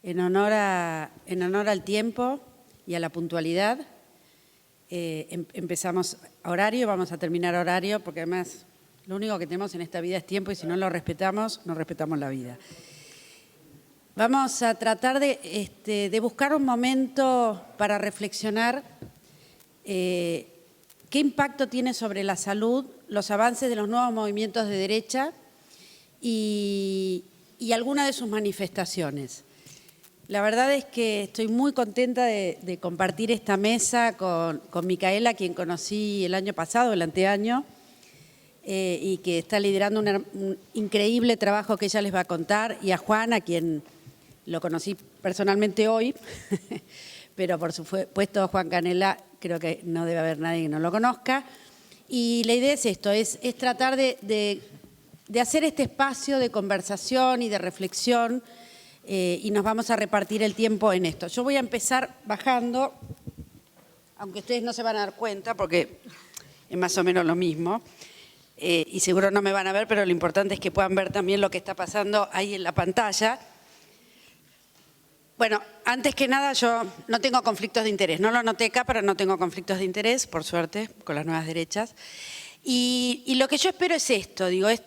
En honor al tiempo y a la puntualidad, empezamos a horario, vamos a terminar a horario, porque además lo único que tenemos en esta vida es tiempo y si no lo respetamos, no respetamos la vida. Vamos a tratar de buscar un momento para reflexionar qué impacto tiene sobre la salud los avances de los nuevos movimientos de derecha y alguna de sus manifestaciones. La verdad es que estoy muy contenta de compartir esta mesa con Micaela, quien conocí el año pasado, el anteaño, y que está liderando un increíble trabajo que ella les va a contar, y a Juan, a quien lo conocí personalmente hoy, pero por supuesto Juan Canela creo que no debe haber nadie que no lo conozca. Y la idea es esto, es tratar de hacer este espacio de conversación y de reflexión, y nos vamos a repartir el tiempo en esto. Yo voy a empezar bajando, aunque ustedes no se van a dar cuenta porque es más o menos lo mismo, y seguro no me van a ver, pero lo importante es que puedan ver también lo que está pasando ahí en la pantalla. Bueno, antes que nada yo no tengo conflictos de interés, no lo noté acá, pero no tengo conflictos de interés, por suerte, con las nuevas derechas. Y lo que yo espero es esto, digo, es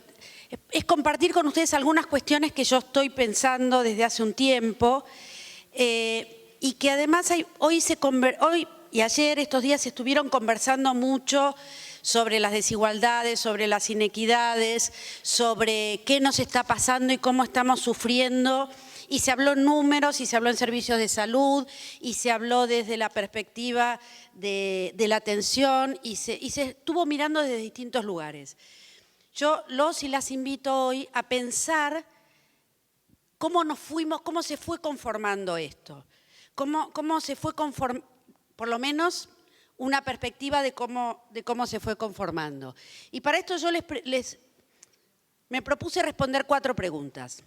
compartir con ustedes algunas cuestiones que yo estoy pensando desde hace un tiempo y que además hoy y ayer, estos días, se estuvieron conversando mucho sobre las desigualdades, sobre las inequidades, sobre qué nos está pasando y cómo estamos sufriendo. Y se habló en números, y se habló en servicios de salud, y se habló desde la perspectiva de la atención, y se estuvo mirando desde distintos lugares. Yo los y las invito hoy a pensar cómo se fue conformando esto, cómo se fue conformando, por lo menos una perspectiva de cómo se fue conformando. Y para esto yo me propuse responder 4 preguntas.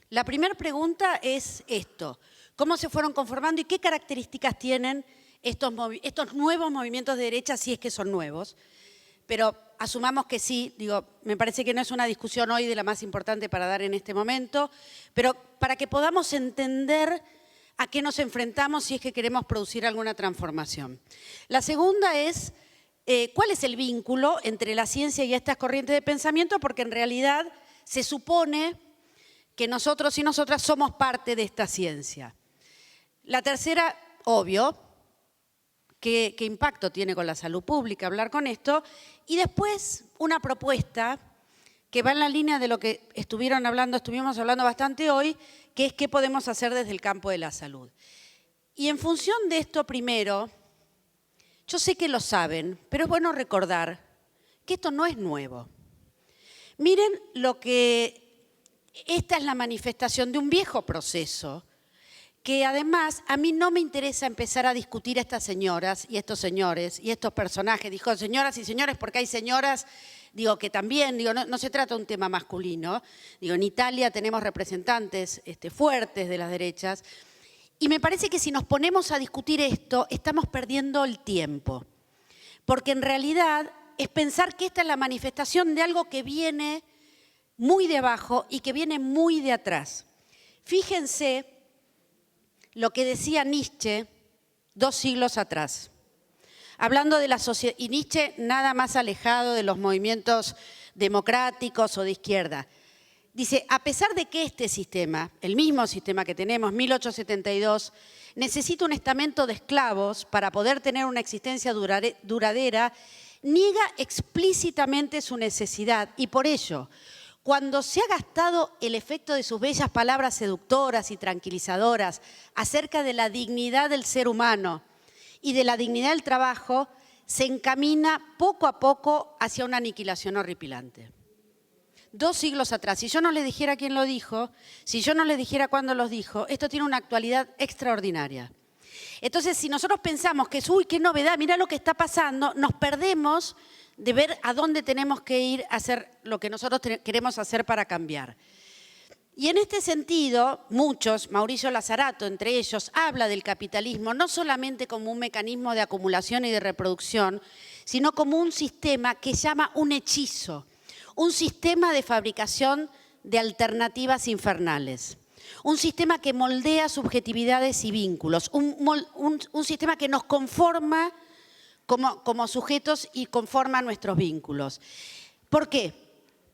La primera pregunta es esto: ¿cómo se fueron conformando y qué características tienen estos nuevos movimientos de derecha, si es que son nuevos? Pero asumamos que sí, digo, me parece que no es una discusión hoy de la más importante para dar en este momento, pero para que podamos entender a qué nos enfrentamos si es que queremos producir alguna transformación. La segunda es, ¿cuál es el vínculo entre la ciencia y estas corrientes de pensamiento? Porque en realidad se supone que nosotros y nosotras somos parte de esta ciencia. La tercera, obvio, ¿qué impacto tiene con la salud pública hablar con esto? Y después una propuesta que va en la línea de lo que estuvimos hablando bastante hoy, que es qué podemos hacer desde el campo de la salud. Y en función de esto primero, yo sé que lo saben, pero es bueno recordar que esto no es nuevo. Miren esta es la manifestación de un viejo proceso que además a mí no me interesa empezar a discutir a estas señoras y estos señores y estos personajes. Dijo señoras y señores porque hay señoras, digo, que también, digo, no se trata de un tema masculino. Digo, en Italia tenemos representantes fuertes de las derechas y me parece que si nos ponemos a discutir esto estamos perdiendo el tiempo. Porque en realidad es pensar que esta es la manifestación de algo que viene muy de abajo y que viene muy de atrás. Fíjense lo que decía Nietzsche 2 siglos atrás, hablando de la sociedad, y Nietzsche nada más alejado de los movimientos democráticos o de izquierda. Dice, a pesar de que este sistema, el mismo sistema que tenemos, 1872, necesita un estamento de esclavos para poder tener una existencia duradera, niega explícitamente su necesidad y por ello, cuando se ha gastado el efecto de sus bellas palabras seductoras y tranquilizadoras acerca de la dignidad del ser humano y de la dignidad del trabajo, se encamina poco a poco hacia una aniquilación horripilante. 2 siglos atrás, si yo no les dijera quién lo dijo, si yo no les dijera cuándo los dijo, esto tiene una actualidad extraordinaria. Entonces, si nosotros pensamos que es, uy, qué novedad, mirá lo que está pasando, nos perdemos de ver a dónde tenemos que ir a hacer lo que nosotros queremos hacer para cambiar. Y en este sentido, muchos, Mauricio Lazarato entre ellos, habla del capitalismo no solamente como un mecanismo de acumulación y de reproducción, sino como un sistema que llama un hechizo, un sistema de fabricación de alternativas infernales. un sistema que moldea subjetividades y vínculos, un sistema que nos conforma como sujetos y conforma nuestros vínculos. ¿Por qué?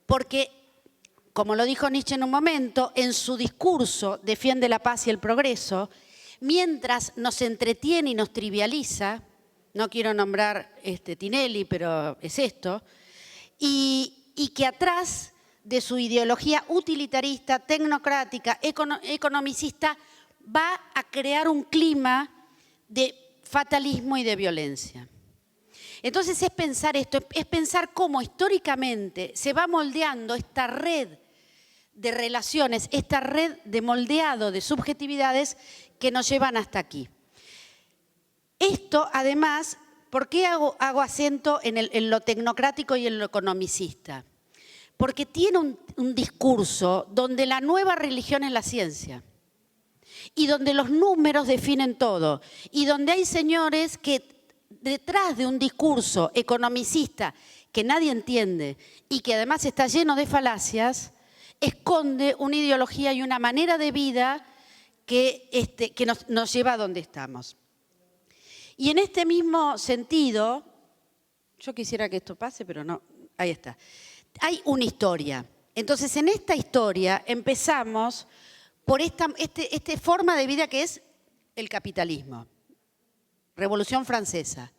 Porque, como lo dijo Nietzsche en un momento, en su discurso defiende la paz y el progreso, mientras nos entretiene y nos trivializa, no quiero nombrar Tinelli, pero es esto, y que atrás de su ideología utilitarista, tecnocrática, economicista, va a crear un clima de fatalismo y de violencia. Entonces es pensar esto, es pensar cómo históricamente se va moldeando esta red de relaciones, esta red de moldeado de subjetividades que nos llevan hasta aquí. Esto, además, ¿por qué hago acento en lo tecnocrático y en lo economicista? Porque tiene un discurso donde la nueva religión es la ciencia y donde los números definen todo y donde hay señores que detrás de un discurso economicista que nadie entiende y que además está lleno de falacias, esconde una ideología y una manera de vida que nos lleva a donde estamos. Y en este mismo sentido, yo quisiera que esto pase, pero no, ahí está. Hay una historia. Entonces, en esta historia empezamos por esta forma de vida que es el capitalismo. Revolución Francesa.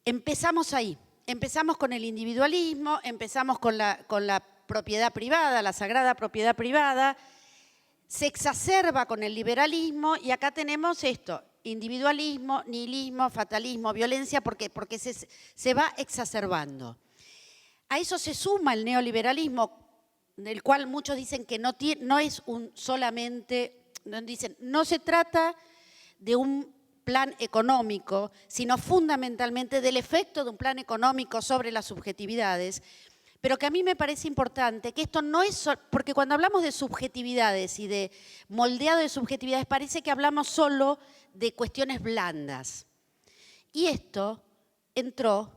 Empezamos ahí. Empezamos con el individualismo, empezamos con la propiedad privada, la sagrada propiedad privada. Se exacerba con el liberalismo y acá tenemos esto. Individualismo, nihilismo, fatalismo, violencia, ¿por qué? Porque se va exacerbando. A eso se suma el neoliberalismo, del cual muchos dicen que no es solamente, dicen, no se trata de un plan económico, sino fundamentalmente del efecto de un plan económico sobre las subjetividades, pero que a mí me parece importante que esto no es, porque cuando hablamos de subjetividades y de moldeado de subjetividades parece que hablamos solo de cuestiones blandas. Y esto entró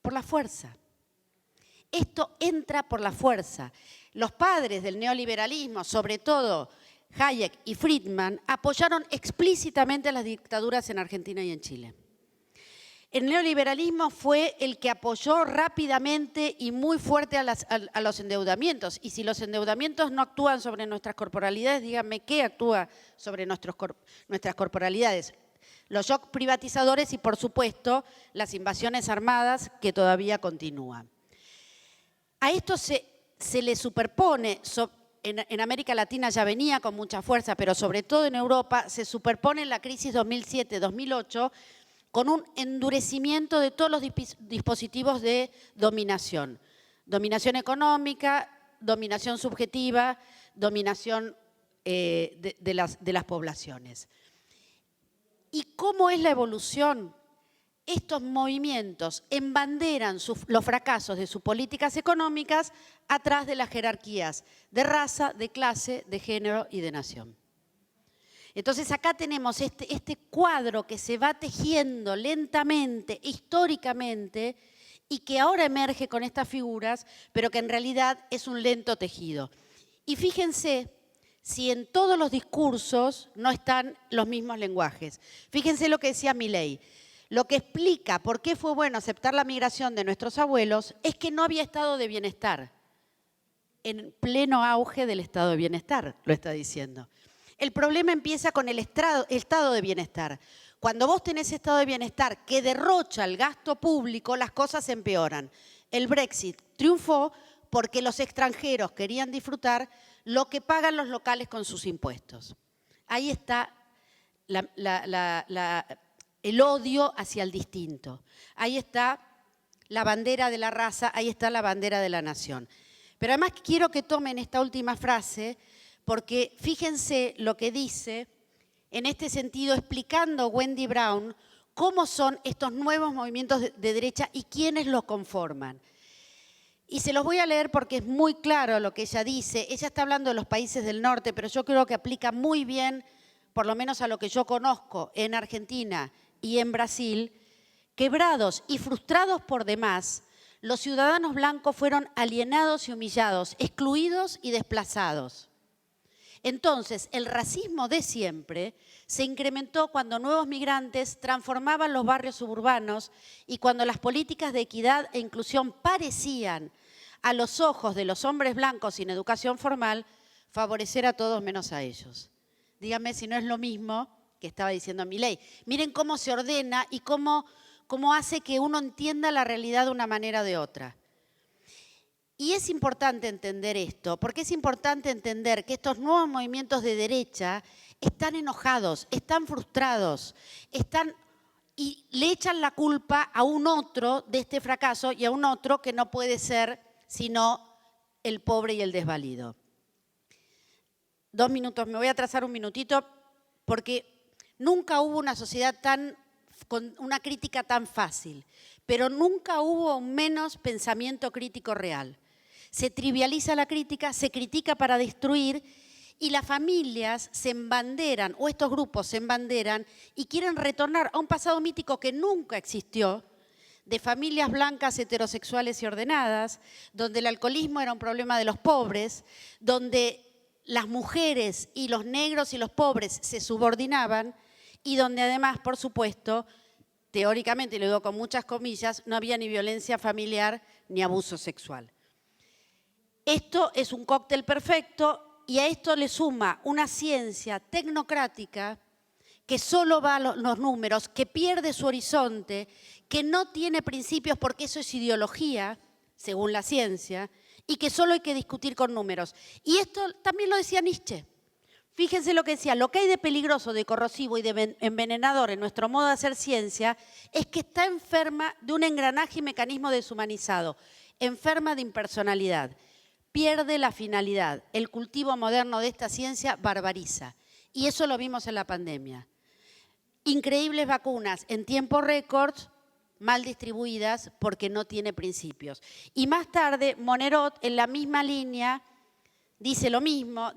por la fuerza. Esto entra por la fuerza. Los padres del neoliberalismo, sobre todo Hayek y Friedman, apoyaron explícitamente las dictaduras en Argentina y en Chile. El neoliberalismo fue el que apoyó rápidamente y muy fuerte a los endeudamientos. Y si los endeudamientos no actúan sobre nuestras corporalidades, díganme qué actúa sobre nuestras corporalidades. Los shocks privatizadores y, por supuesto, las invasiones armadas que todavía continúan. A esto se le superpone, en América Latina ya venía con mucha fuerza, pero sobre todo en Europa, se superpone la crisis 2007-2008 con un endurecimiento de todos los dispositivos de dominación. Dominación económica, dominación subjetiva, dominación de las poblaciones. ¿Y cómo es la evolución? Estos movimientos embanderan los fracasos de sus políticas económicas atrás de las jerarquías de raza, de clase, de género y de nación. Entonces acá tenemos este cuadro que se va tejiendo lentamente, históricamente, y que ahora emerge con estas figuras, pero que en realidad es un lento tejido. Y fíjense si en todos los discursos no están los mismos lenguajes. Fíjense lo que decía Milei. Lo que explica por qué fue bueno aceptar la migración de nuestros abuelos es que no había estado de bienestar. En pleno auge del estado de bienestar, lo está diciendo. El problema empieza con el estado de bienestar. Cuando vos tenés estado de bienestar que derrocha el gasto público, las cosas empeoran. El Brexit triunfó porque los extranjeros querían disfrutar lo que pagan los locales con sus impuestos. Ahí está el odio hacia el distinto. Ahí está la bandera de la raza, ahí está la bandera de la nación. Pero además quiero que tomen esta última frase porque fíjense lo que dice en este sentido explicando Wendy Brown cómo son estos nuevos movimientos de derecha y quiénes los conforman. Y se los voy a leer porque es muy claro lo que ella dice. Ella está hablando de los países del norte, pero yo creo que aplica muy bien, por lo menos a lo que yo conozco en Argentina y en Brasil. Quebrados y frustrados por demás, los ciudadanos blancos fueron alienados y humillados, excluidos y desplazados. Entonces, el racismo de siempre se incrementó cuando nuevos migrantes transformaban los barrios suburbanos y cuando las políticas de equidad e inclusión parecían, a los ojos de los hombres blancos sin educación formal, favorecer a todos menos a ellos. Díganme si no es lo mismo que estaba diciendo Milei. Miren cómo se ordena y cómo hace que uno entienda la realidad de una manera o de otra. Y es importante entender esto, porque es importante entender que estos nuevos movimientos de derecha están enojados, están frustrados, y le echan la culpa a un otro de este fracaso y a un otro que no puede ser sino el pobre y el desvalido. 2 minutos, me voy a atrasar un minutito, porque nunca hubo una sociedad con una crítica tan fácil, pero nunca hubo menos pensamiento crítico real. Se trivializa la crítica, se critica para destruir y las familias se embanderan, o estos grupos se embanderan y quieren retornar a un pasado mítico que nunca existió, de familias blancas, heterosexuales y ordenadas, donde el alcoholismo era un problema de los pobres, donde las mujeres y los negros y los pobres se subordinaban y donde además, por supuesto, teóricamente, y lo digo con muchas comillas, no había ni violencia familiar ni abuso sexual. Esto es un cóctel perfecto y a esto le suma una ciencia tecnocrática que solo va a los números, que pierde su horizonte, que no tiene principios porque eso es ideología, según la ciencia, y que solo hay que discutir con números. Y esto también lo decía Nietzsche. Fíjense lo que decía, lo que hay de peligroso, de corrosivo y de envenenador en nuestro modo de hacer ciencia es que está enferma de un engranaje y mecanismo deshumanizado, enferma de impersonalidad. Pierde la finalidad. El cultivo moderno de esta ciencia barbariza. Y eso lo vimos en la pandemia. Increíbles vacunas en tiempo récord, mal distribuidas porque no tiene principios. Y más tarde, Monerot, en la misma línea, dice lo mismo,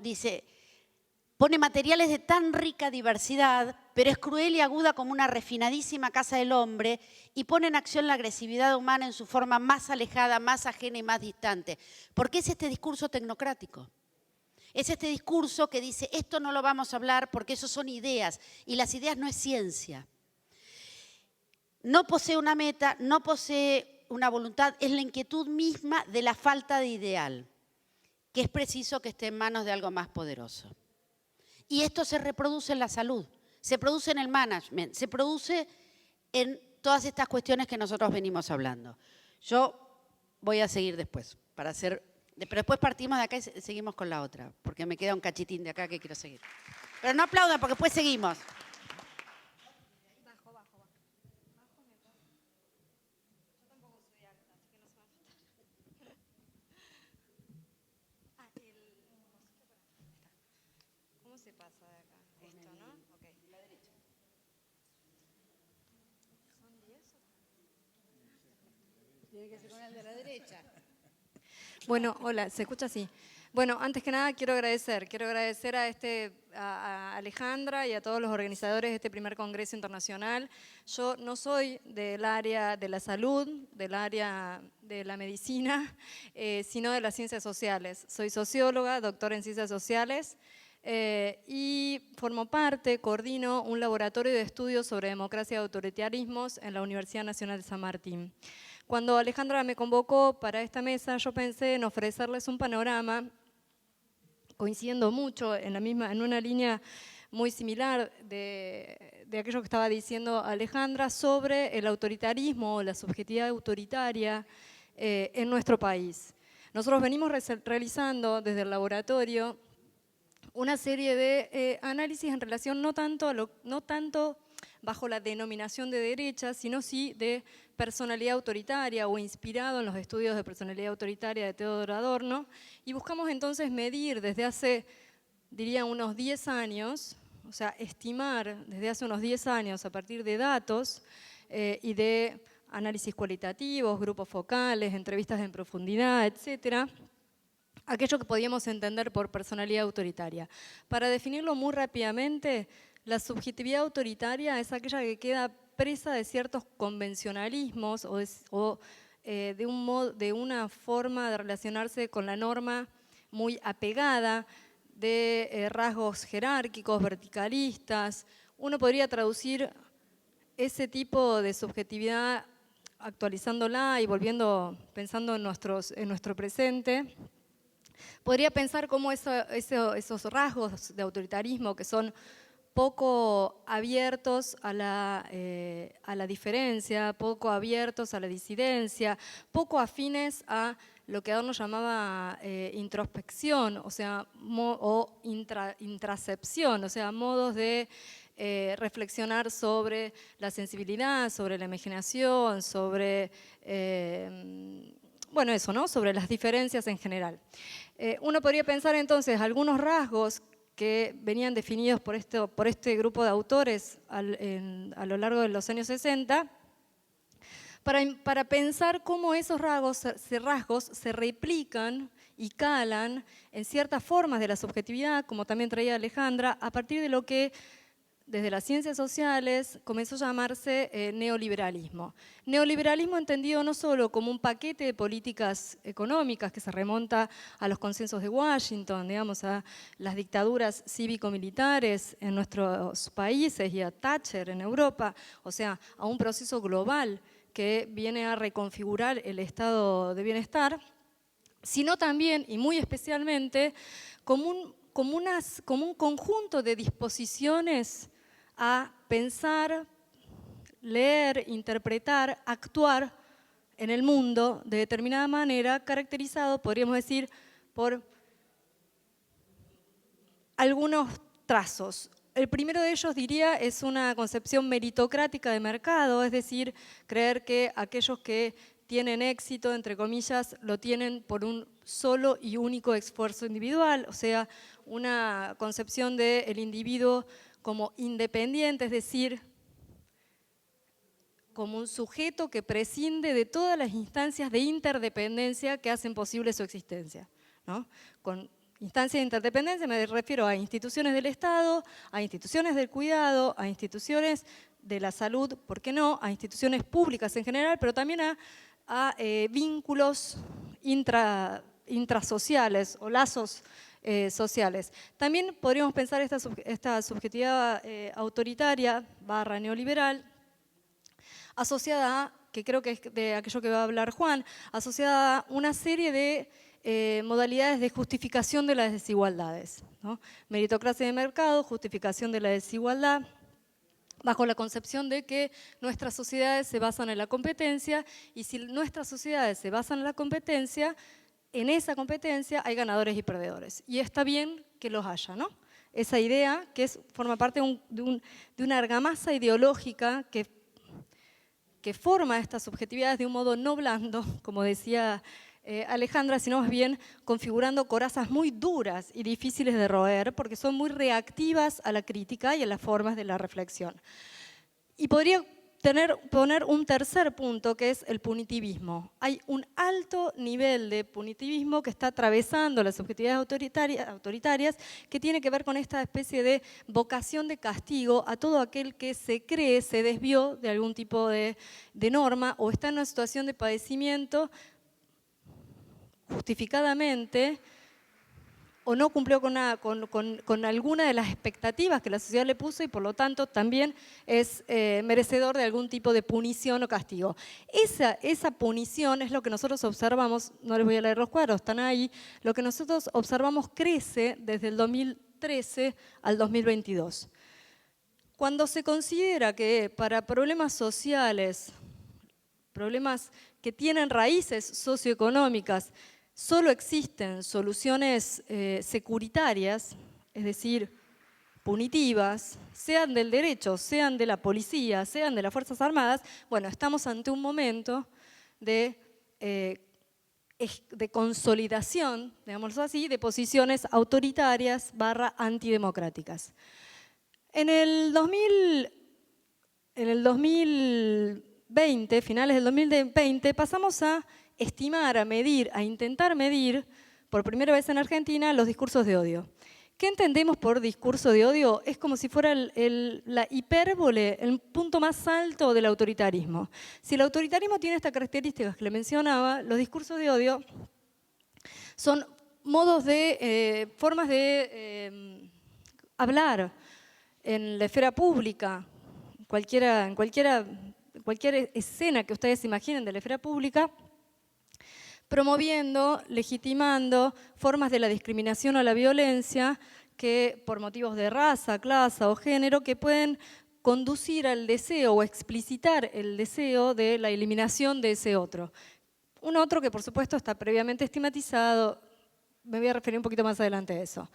pone materiales de tan rica diversidad, pero es cruel y aguda como una refinadísima casa del hombre y pone en acción la agresividad humana en su forma más alejada, más ajena y más distante. Porque es este discurso tecnocrático. Es este discurso que dice, esto no lo vamos a hablar porque eso son ideas y las ideas no es ciencia. No posee una meta, no posee una voluntad, es la inquietud misma de la falta de ideal, que es preciso que esté en manos de algo más poderoso. Y esto se reproduce en la salud, se produce en el management, se produce en todas estas cuestiones que nosotros venimos hablando. Yo voy a seguir después, pero después partimos de acá y seguimos con la otra, porque me queda un cachitín de acá que quiero seguir. Pero no aplaudan porque después seguimos. ¿Cómo se pasa de acá? Esto, ¿no? Ok. La derecha. ¿Son 10 o? Tiene que ser con el de la derecha. Bueno, hola, ¿se escucha así? Bueno, antes que nada quiero agradecer a Alejandra y a todos los organizadores de este primer Congreso Internacional. Yo no soy del área de la salud, del área de la medicina, sino de las ciencias sociales. Soy socióloga, doctora en ciencias sociales, y coordino un laboratorio de estudios sobre democracia y autoritarismos en la Universidad Nacional de San Martín. Cuando Alejandra me convocó para esta mesa, yo pensé en ofrecerles un panorama, coincidiendo mucho en una línea muy similar de aquello que estaba diciendo Alejandra, sobre el autoritarismo o la subjetividad autoritaria en nuestro país. Nosotros venimos realizando desde el laboratorio una serie de análisis en relación no tanto bajo la denominación de derecha, sino sí de personalidad autoritaria o inspirado en los estudios de personalidad autoritaria de Theodor Adorno, y buscamos entonces medir desde hace, diría, unos 10 años, o sea, estimar desde hace unos 10 años a partir de datos y de análisis cualitativos, grupos focales, entrevistas en profundidad, etcétera, aquello que podíamos entender por personalidad autoritaria. Para definirlo muy rápidamente, la subjetividad autoritaria es aquella que queda presa de ciertos convencionalismos o de una forma de relacionarse con la norma muy apegada, de rasgos jerárquicos, verticalistas. Uno podría traducir ese tipo de subjetividad actualizándola y pensando en nuestro presente. Podría pensar cómo esos rasgos de autoritarismo que son poco abiertos a la diferencia, poco abiertos a la disidencia, poco afines a lo que Adorno llamaba introspección, o sea, intracepción, o sea, modos de reflexionar sobre la sensibilidad, sobre la imaginación, sobre, bueno, eso, ¿no? Sobre las diferencias en general. Uno podría pensar entonces algunos rasgos que venían definidos por este grupo de autores a lo largo de los años 60, para pensar cómo esos rasgos se replican y calan en ciertas formas de la subjetividad, como también traía Alejandra, a partir de lo que desde las ciencias sociales comenzó a llamarse neoliberalismo. Neoliberalismo entendido no solo como un paquete de políticas económicas que se remonta a los consensos de Washington, digamos, a las dictaduras cívico-militares en nuestros países y a Thatcher en Europa, o sea, a un proceso global que viene a reconfigurar el estado de bienestar, sino también, y muy especialmente, como un conjunto de disposiciones a pensar, leer, interpretar, actuar en el mundo de determinada manera, caracterizado, podríamos decir, por algunos trazos. El primero de ellos, diría, es una concepción meritocrática de mercado, es decir, creer que aquellos que tienen éxito, entre comillas, lo tienen por un solo y único esfuerzo individual, o sea, una concepción del individuo como independiente, es decir, como un sujeto que prescinde de todas las instancias de interdependencia que hacen posible su existencia, ¿no? Con instancias de interdependencia me refiero a instituciones del Estado, a instituciones del cuidado, a instituciones de la salud, ¿por qué no?, a instituciones públicas en general, pero también a vínculos intrasociales o lazos sociales. También podríamos pensar esta subjetividad autoritaria / neoliberal asociada a, que creo que es de aquello que va a hablar Juan, asociada a una serie de modalidades de justificación de las desigualdades, ¿no? Meritocracia de mercado, justificación de la desigualdad, bajo la concepción de que nuestras sociedades se basan en la competencia y si nuestras sociedades se basan en la competencia, en esa competencia hay ganadores y perdedores. Y está bien que los haya, ¿no? Esa idea que forma parte de una argamasa ideológica que forma estas subjetividades de un modo no blando, como decía Alejandra, sino más bien configurando corazas muy duras y difíciles de roer, porque son muy reactivas a la crítica y a las formas de la reflexión. Y podría poner un tercer punto, que es el punitivismo. Hay un alto nivel de punitivismo que está atravesando las subjetividades autoritarias, que tiene que ver con esta especie de vocación de castigo a todo aquel que se desvió de algún tipo de norma o está en una situación de padecimiento justificadamente o no cumplió con alguna de las expectativas que la sociedad le puso y por lo tanto también es merecedor de algún tipo de punición o castigo. Esa punición es lo que nosotros observamos, no les voy a leer los cuadros, están ahí, lo que nosotros observamos crece desde el 2013 al 2022. Cuando se considera que para problemas sociales, problemas que tienen raíces socioeconómicas, solo existen soluciones securitarias, es decir, punitivas, sean del derecho, sean de la policía, sean de las Fuerzas Armadas, bueno, estamos ante un momento de consolidación, digámoslo así, de posiciones autoritarias / antidemocráticas. En el 2020, finales del 2020, pasamos a estimar, a medir, a intentar medir, por primera vez en Argentina, los discursos de odio. ¿Qué entendemos por discurso de odio? Es como si fuera la hipérbole, el punto más alto del autoritarismo. Si el autoritarismo tiene estas características que le mencionaba, los discursos de odio son modos de, formas de hablar en la esfera pública, en cualquier escena que ustedes imaginen de la esfera pública, promoviendo, legitimando formas de la discriminación o la violencia que por motivos de raza, clase o género que pueden conducir al deseo o explicitar el deseo de la eliminación de ese otro. Un otro que por supuesto está previamente estigmatizado, me voy a referir un poquito más adelante a eso.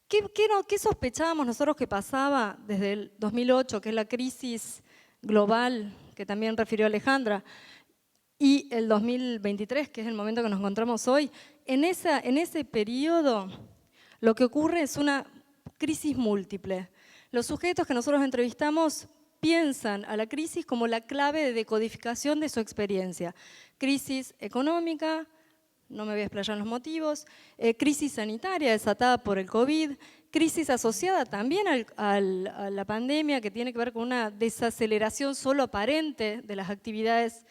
¿Qué sospechábamos nosotros que pasaba desde el 2008, que es la crisis global que también refirió Alejandra, y el 2023, que es el momento que nos encontramos hoy? En ese periodo lo que ocurre es una crisis múltiple. Los sujetos que nosotros entrevistamos piensan a la crisis como la clave de decodificación de su experiencia. Crisis económica, no me voy a explayar en los motivos, crisis sanitaria desatada por el COVID, crisis asociada también a la pandemia que tiene que ver con una desaceleración solo aparente de las actividades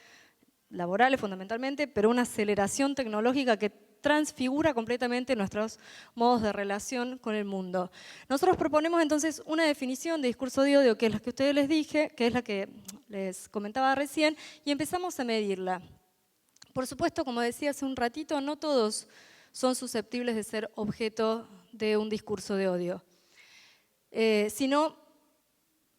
laborales fundamentalmente, pero una aceleración tecnológica que transfigura completamente nuestros modos de relación con el mundo. Nosotros proponemos entonces una definición de discurso de odio, que es la que ustedes les dije, que es la que les comentaba recién, y empezamos a medirla. Por supuesto, como decía hace un ratito, no todos son susceptibles de ser objeto de un discurso de odio, sino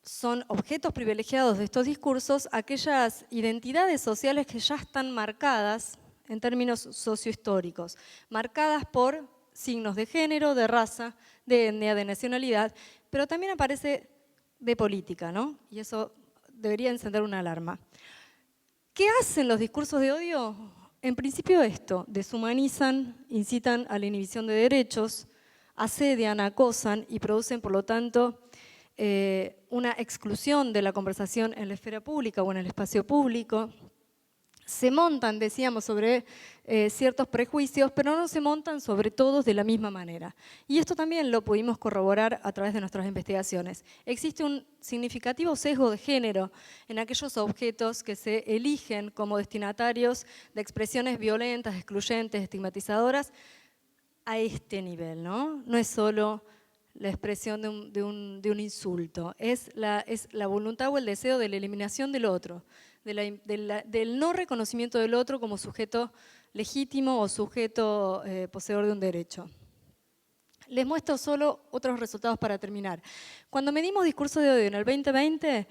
son objetos privilegiados de estos discursos aquellas identidades sociales que ya están marcadas en términos sociohistóricos, marcadas por signos de género, de raza, de etnia, de nacionalidad, pero también aparece de política, ¿no? Y eso debería encender una alarma. ¿Qué hacen los discursos de odio? En principio esto: deshumanizan, incitan a la inhibición de derechos, asedian, acosan y producen, por lo tanto, una exclusión de la conversación en la esfera pública o en el espacio público. Se montan, decíamos, sobre ciertos prejuicios, pero no se montan sobre todos de la misma manera. Y esto también lo pudimos corroborar a través de nuestras investigaciones. Existe un significativo sesgo de género en aquellos objetos que se eligen como destinatarios de expresiones violentas, excluyentes, estigmatizadoras a este nivel, ¿no? No es solo la expresión de un insulto, es la voluntad o el deseo de la eliminación del otro, del no reconocimiento del otro como sujeto legítimo o sujeto poseedor de un derecho. Les muestro solo otros resultados para terminar. Cuando medimos discurso de odio en el 2020,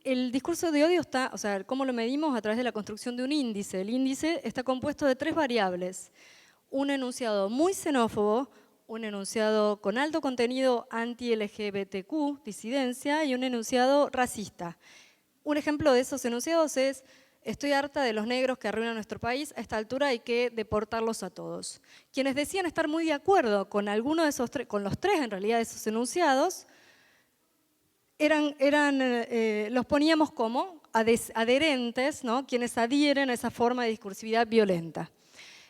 el discurso de odio está, o sea, ¿cómo lo medimos? A través de la construcción de un índice. El índice está compuesto de 3 variables: un enunciado muy xenófobo, un enunciado con alto contenido anti-LGBTQ, disidencia, y un enunciado racista. Un ejemplo de esos enunciados es: estoy harta de los negros que arruinan nuestro país, a esta altura hay que deportarlos a todos. Quienes decían estar muy de acuerdo con alguno de esos con los 3 en realidad de esos enunciados, los poníamos como adherentes, ¿no? Quienes adhieren a esa forma de discursividad violenta.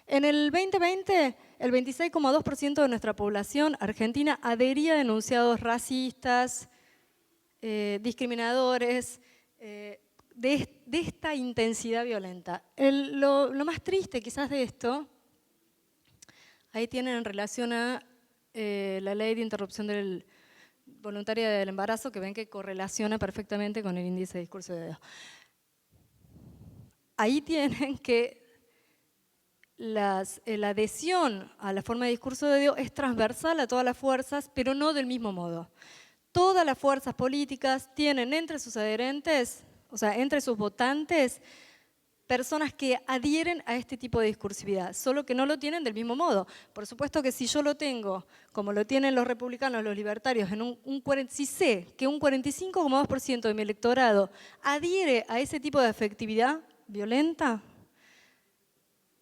En el 2020, el 26,2% de nuestra población argentina adhería a enunciados racistas, discriminadores, de esta intensidad violenta. Lo más triste quizás de esto, ahí tienen en relación a la ley de interrupción voluntaria del embarazo, que ven que correlaciona perfectamente con el índice de discurso de odio. Ahí tienen que la adhesión a la forma de discurso de odio es transversal a todas las fuerzas, pero no del mismo modo. Todas las fuerzas políticas tienen entre sus adherentes, o sea, entre sus votantes, personas que adhieren a este tipo de discursividad, solo que no lo tienen del mismo modo. Por supuesto que si yo lo tengo, como lo tienen los republicanos, los libertarios, si sé que un 45,2% de mi electorado adhiere a ese tipo de afectividad violenta,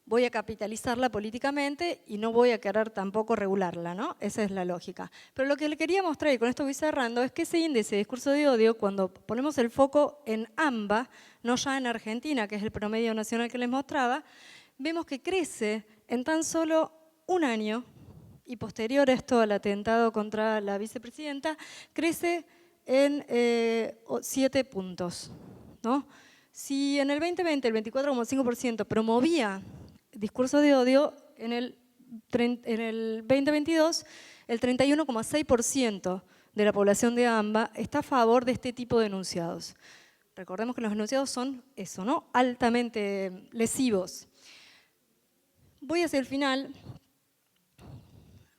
voy a capitalizarla políticamente y no voy a querer tampoco regularla, ¿no? Esa es la lógica. Pero lo que le quería mostrar, y con esto voy cerrando, es que ese índice de discurso de odio, cuando ponemos el foco en AMBA, no ya en Argentina, que es el promedio nacional que les mostraba, vemos que crece en tan solo un año, y posterior a esto al atentado contra la vicepresidenta, crece en 7 puntos, ¿no? Si en el 2020 el 24,5% promovía discurso de odio, en el en el 2022 el 31,6% de la población de AMBA está a favor de este tipo de enunciados. Recordemos que los enunciados son eso, ¿no? Altamente lesivos. Voy hacia el final,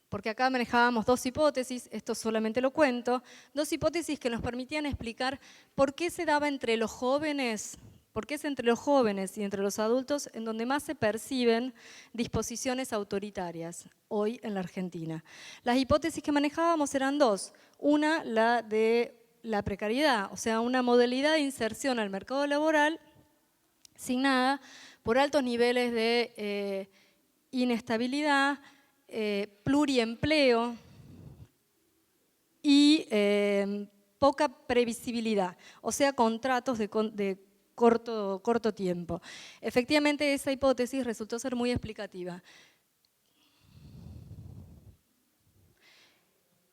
porque acá manejábamos dos hipótesis, esto solamente lo cuento, dos hipótesis que nos permitían explicar por qué se daba entre los jóvenes, por qué es entre los jóvenes y entre los adultos en donde más se perciben disposiciones autoritarias hoy en la Argentina. Las hipótesis que manejábamos eran dos. Una, la de la precariedad, o sea, una modalidad de inserción al mercado laboral signada por altos niveles de inestabilidad, pluriempleo y poca previsibilidad, o sea, contratos de corto tiempo. Efectivamente, esa hipótesis resultó ser muy explicativa.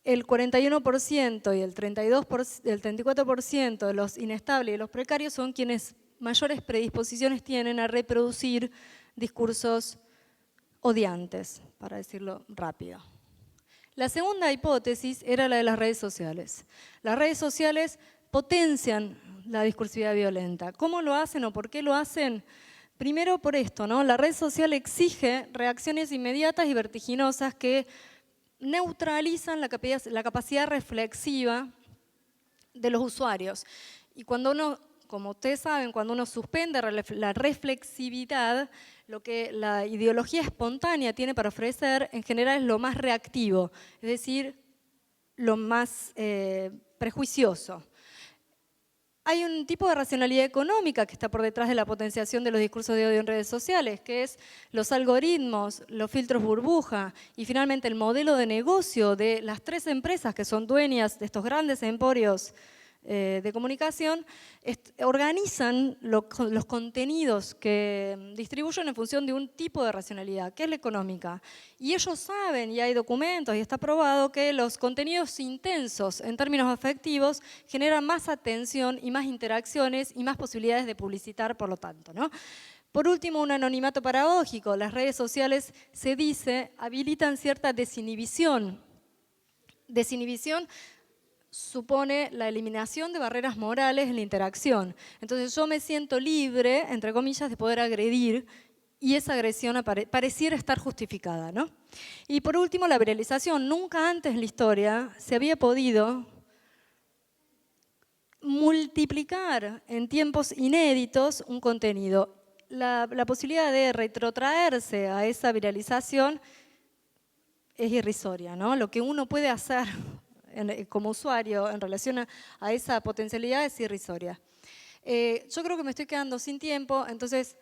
El 41% y el 34% de los inestables y los precarios son quienes mayores predisposiciones tienen a reproducir discursos odiantes, para decirlo rápido. La segunda hipótesis era la de las redes sociales. Las redes sociales potencian la discursividad violenta. ¿Cómo lo hacen o por qué lo hacen? Primero por esto, ¿no? La red social exige reacciones inmediatas y vertiginosas que neutralizan la capacidad reflexiva de los usuarios. Y cuando uno, como ustedes saben, cuando uno suspende la reflexividad, lo que la ideología espontánea tiene para ofrecer en general es lo más reactivo, es decir, lo más prejuicioso. Hay un tipo de racionalidad económica que está por detrás de la potenciación de los discursos de odio en redes sociales, que es los algoritmos, los filtros burbuja y finalmente el modelo de negocio de las tres empresas que son dueñas de estos grandes emporios de comunicación, organizan los contenidos que distribuyen en función de un tipo de racionalidad, que es la económica. Y ellos saben, y hay documentos, y está probado, que los contenidos intensos en términos afectivos generan más atención y más interacciones y más posibilidades de publicitar, por lo tanto, ¿no? Por último, un anonimato paradójico. Las redes sociales, se dice, habilitan cierta desinhibición. Desinhibición supone la eliminación de barreras morales en la interacción. Entonces yo me siento libre, entre comillas, de poder agredir y esa agresión pareciera estar justificada, ¿no? Y por último, la viralización. Nunca antes en la historia se había podido multiplicar en tiempos inéditos un contenido. La posibilidad de retrotraerse a esa viralización es irrisoria, ¿no? Lo que uno puede hacer como usuario en relación a esa potencialidad es irrisoria. Yo creo que me estoy quedando sin tiempo, entonces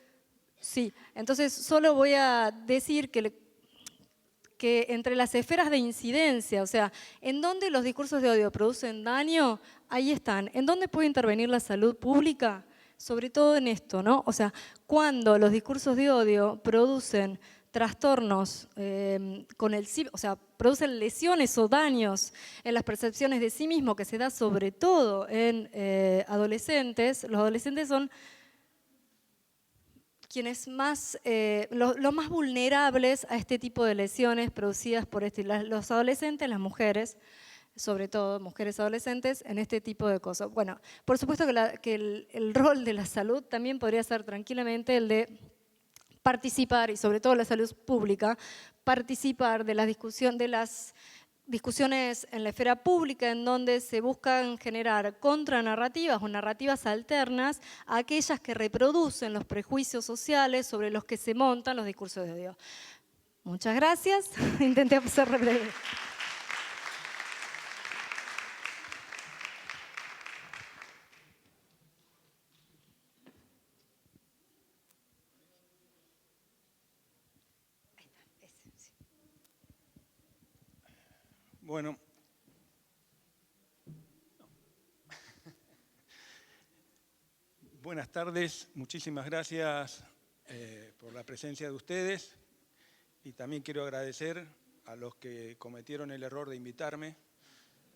solo voy a decir que entre las esferas de incidencia, o sea, en dónde los discursos de odio producen daño, ahí están. ¿En dónde puede intervenir la salud pública? Sobre todo en esto, ¿no? O sea, cuando los discursos de odio producen trastornos o sea, producen lesiones o daños en las percepciones de sí mismo, que se da sobre todo en adolescentes. Los adolescentes son quienes los más vulnerables a este tipo de lesiones producidas por los adolescentes, las mujeres, sobre todo mujeres adolescentes, en este tipo de cosas. Bueno, por supuesto que el rol de la salud también podría ser tranquilamente el de participar, y sobre todo la salud pública, participar de las discusiones en la esfera pública en donde se buscan generar contranarrativas o narrativas alternas a aquellas que reproducen los prejuicios sociales sobre los que se montan los discursos de odio. Muchas gracias. Intenté ser breve. Bueno, buenas tardes, muchísimas gracias por la presencia de ustedes y también quiero agradecer a los que cometieron el error de invitarme,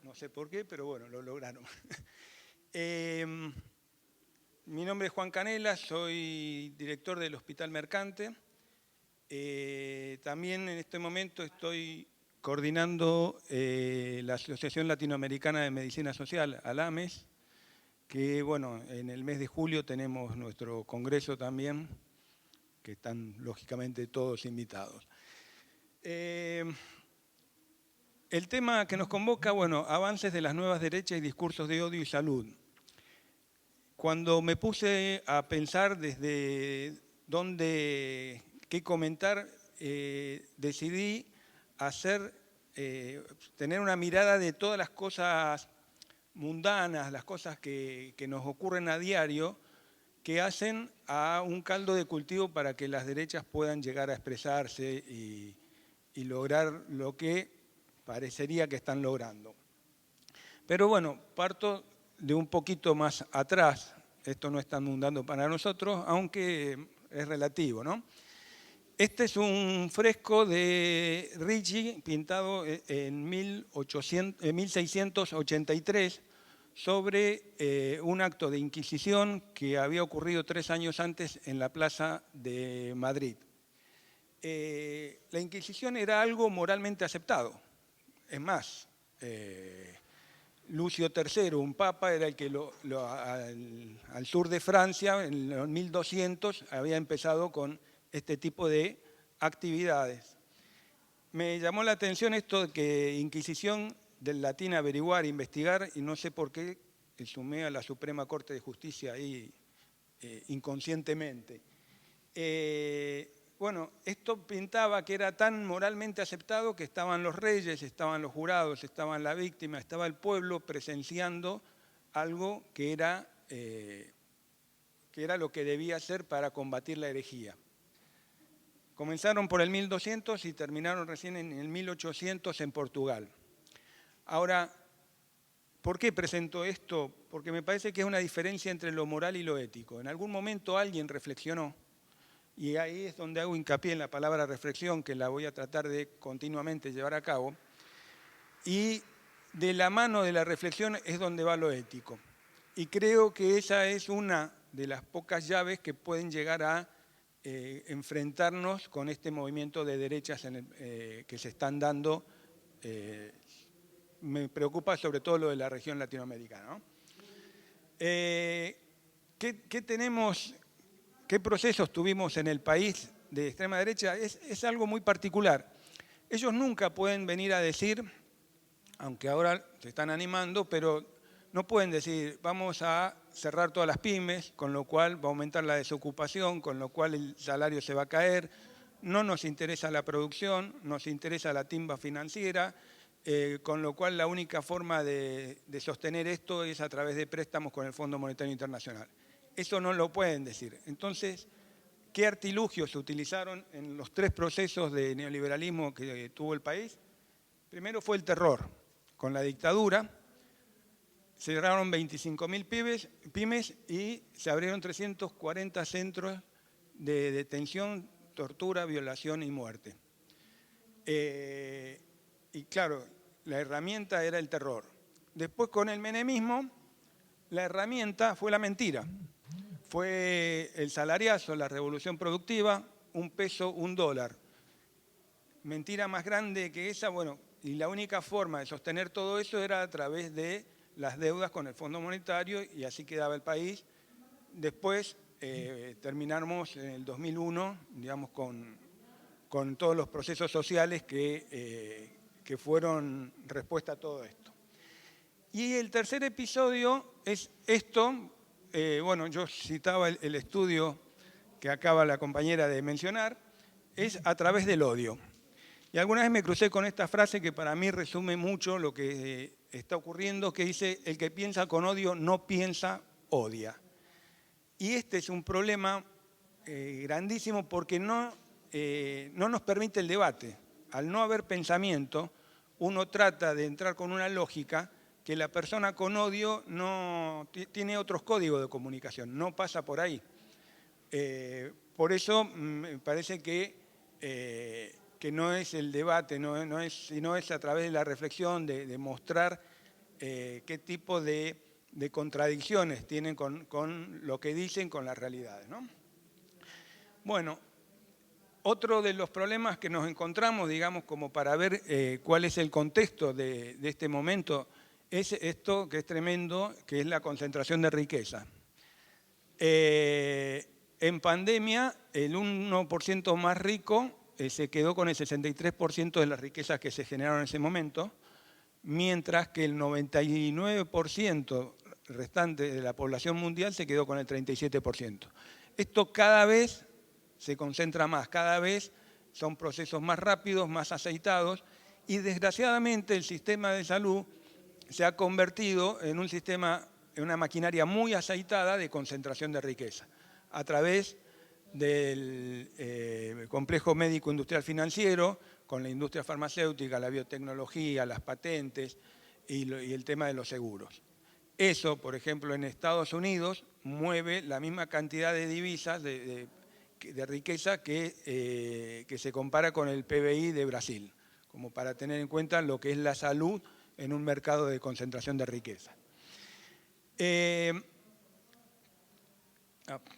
no sé por qué, pero bueno, lo lograron. Mi nombre es Juan Canela, soy director del Hospital Mercante También en este momento estoy coordinando la Asociación Latinoamericana de Medicina Social, ALAMES, que bueno, en el mes de julio tenemos nuestro congreso también, que están lógicamente todos invitados. El tema que nos convoca, bueno, avances de las nuevas derechas y discursos de odio y salud. Cuando me puse a pensar desde dónde, qué comentar, decidí tener una mirada de todas las cosas mundanas, las cosas que nos ocurren a diario, que hacen a un caldo de cultivo para que las derechas puedan llegar a expresarse y lograr lo que parecería que están logrando. Pero bueno, parto de un poquito más atrás. Esto no es tan mundano para nosotros, aunque es relativo, ¿no? Este es un fresco de Ricci, pintado en 1683, sobre un acto de Inquisición que había ocurrido 3 años antes en la Plaza de Madrid. La Inquisición era algo moralmente aceptado. Es más, Lucio III, un papa, era el que al sur de Francia, en los 1200, había empezado con este tipo de actividades. Me llamó la atención esto de que Inquisición, del latín averiguar, investigar, y no sé por qué sumé a la Suprema Corte de Justicia ahí inconscientemente. Bueno, esto pintaba que era tan moralmente aceptado que estaban los reyes, estaban los jurados, estaban la víctima, estaba el pueblo presenciando algo que era lo que debía hacer para combatir la herejía. Comenzaron por el 1200 y terminaron recién en el 1800 en Portugal. Ahora, ¿por qué presento esto? Porque me parece que es una diferencia entre lo moral y lo ético. En algún momento alguien reflexionó, y ahí es donde hago hincapié en la palabra reflexión, que la voy a tratar de continuamente llevar a cabo, y de la mano de la reflexión es donde va lo ético. Y creo que esa es una de las pocas llaves que pueden llegar a enfrentarnos con este movimiento de derechas que se están dando. Me preocupa sobre todo lo de la región latinoamericana, ¿no? ¿Qué tenemos, qué procesos tuvimos en el país de extrema derecha? Es algo muy particular. Ellos nunca pueden venir a decir, aunque ahora se están animando, pero no pueden decir, vamos a cerrar todas las pymes, con lo cual va a aumentar la desocupación, con lo cual el salario se va a caer, no nos interesa la producción, nos interesa la timba financiera, con lo cual la única forma de sostener esto es a través de préstamos con el Fondo Monetario Internacional. Eso no lo pueden decir. Entonces, ¿qué artilugios se utilizaron en los 3 procesos de neoliberalismo que tuvo el país? Primero fue el terror, con la dictadura. Cerraron 25.000 pymes y se abrieron 340 centros de detención, tortura, violación y muerte. Y claro, la herramienta era el terror. Después, con el menemismo, la herramienta fue la mentira. Fue el salariazo, la revolución productiva, 1 peso, 1 dólar. Mentira más grande que esa, bueno, y la única forma de sostener todo eso era a través de las deudas con el Fondo Monetario, y así quedaba el país. Después terminamos en el 2001, digamos, con todos los procesos sociales que fueron respuesta a todo esto. Y el tercer episodio es esto. Bueno, yo citaba el estudio que acaba la compañera de mencionar, es a través del odio. Y alguna vez me crucé con esta frase que para mí resume mucho lo que está ocurriendo, que dice, el que piensa con odio no piensa, odia. Y este es un problema grandísimo porque no nos permite el debate. Al no haber pensamiento, uno trata de entrar con una lógica que la persona con odio no tiene otros códigos de comunicación, no pasa por ahí. Por eso me parece que no es el debate, sino es a través de la reflexión, de mostrar qué tipo de contradicciones tienen con lo que dicen con las realidades, ¿no? Bueno, Otro de los problemas que nos encontramos, digamos, como para ver cuál es el contexto de este momento, es esto que es tremendo, que es la concentración de riqueza. En pandemia, el 1% más rico se quedó con el 63% de las riquezas que se generaron en ese momento, mientras que el 99% restante de la población mundial se quedó con el 37%. Esto cada vez se concentra más, cada vez son procesos más rápidos, más aceitados, y desgraciadamente el sistema de salud se ha convertido en un sistema, en una maquinaria muy aceitada de concentración de riqueza, a través del complejo médico industrial financiero, con la industria farmacéutica, la biotecnología, las patentes y el tema de los seguros. Eso, por ejemplo, en Estados Unidos mueve la misma cantidad de divisas, de riqueza que se compara con el PBI de Brasil, como para tener en cuenta lo que es la salud en un mercado de concentración de riqueza.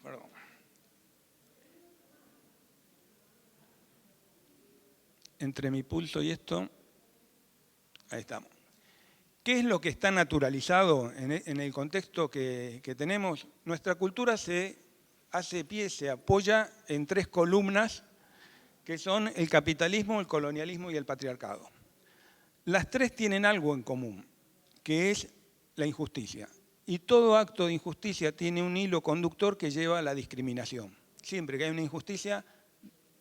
Perdón. Entre mi pulso y esto, ahí estamos. ¿Qué es lo que está naturalizado en el contexto que tenemos? Nuestra cultura se hace pie, se apoya en 3 columnas que son el capitalismo, el colonialismo y el patriarcado. Las 3 tienen algo en común, que es la injusticia. Y todo acto de injusticia tiene un hilo conductor que lleva a la discriminación. Siempre que hay una injusticia,